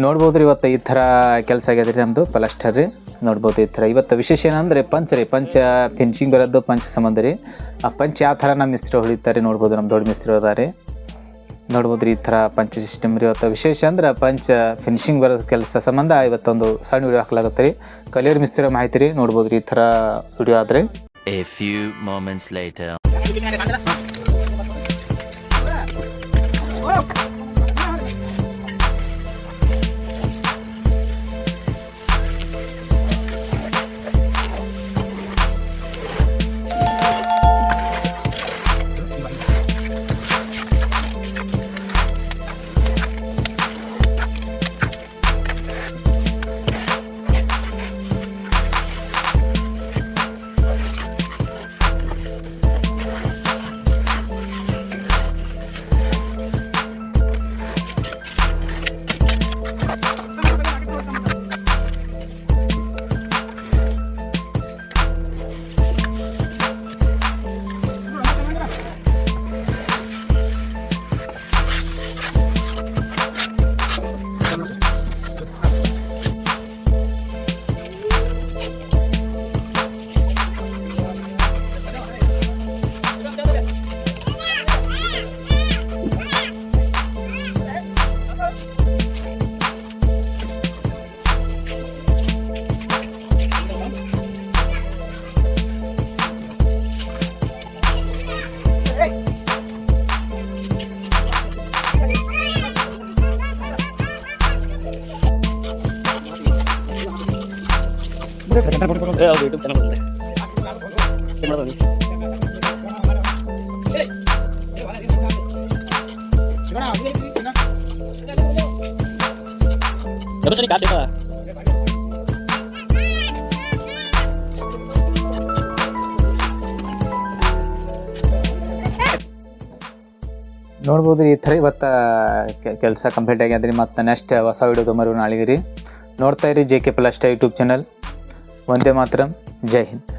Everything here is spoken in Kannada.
ನೋಡ್ಬೋದು ರೀ ಇವತ್ತು ಈ ಥರ ಕೆಲಸ ಆಗ್ಯದ ರೀ ನಮ್ಮದು ಪ್ಲಾಸ್ಟರ್ ರೀ. ನೋಡ್ಬೋದು ಈ ಥರ ಇವತ್ತು ವಿಶೇಷ ಏನಂದರೆ ಪಂಚ ಫಿನಿಶಿಂಗ್ ಬರೋದು ಪಂಚ ಸಂಬಂಧ ರೀ. ಆ ಪಂಚ ಯಾವ ಥರ ನಮ್ಮ ಮಿಸ್ತ್ರಿ ಹೊಡಿತಾರೆ ನೋಡ್ಬೋದು, ನಮ್ಮ ದೊಡ್ಡ ಮಿಸ್ತ್ರಿ ಅದಾರೆ. ನೋಡ್ಬೋದು ರೀ ಈ ಥರ ಪಂಚ ಸಿಸ್ಟಮ್ ರೀ. ಇವತ್ತು ವಿಶೇಷ ಅಂದ್ರೆ ಪಂಚ ಫಿನಿಶಿಂಗ್ ಬರೋದು ಕೆಲಸ ಸಂಬಂಧ ಇವತ್ತೊಂದು ಸಣ್ಣ ವಿಡಿಯೋ ಹಾಕ್ಲಾಗತ್ತೆ ರೀ. ಕಲಿಯೋರ್ ಮಿಸ್ತ್ರಿ ಮಾಹಿತಿ ರೀ. ನೋಡ್ಬೋದು ರೀ ಈ ಥರ ವಿಡಿಯೋ ಆದರೆ. A few moments later. YouTube channel ಬಂದೆ ನೋಡ್ಬೋದು ಈ ಥರ ಇವತ್ತು ಕೆಲಸ ಕಂಪ್ಲೀಟ್ ಆಗ್ಯದ್ರಿ. ಮತ್ತು ನೆಕ್ಸ್ಟ್ ಹೊಸ ವಿಡಿಯೋ ಮರು ನಾಳೆಗೆ ರೀ. ನೋಡ್ತಾ ಇರಿ JK plaster YouTube channel. Vande Mataram. ಜೈ ಹಿಂದ್.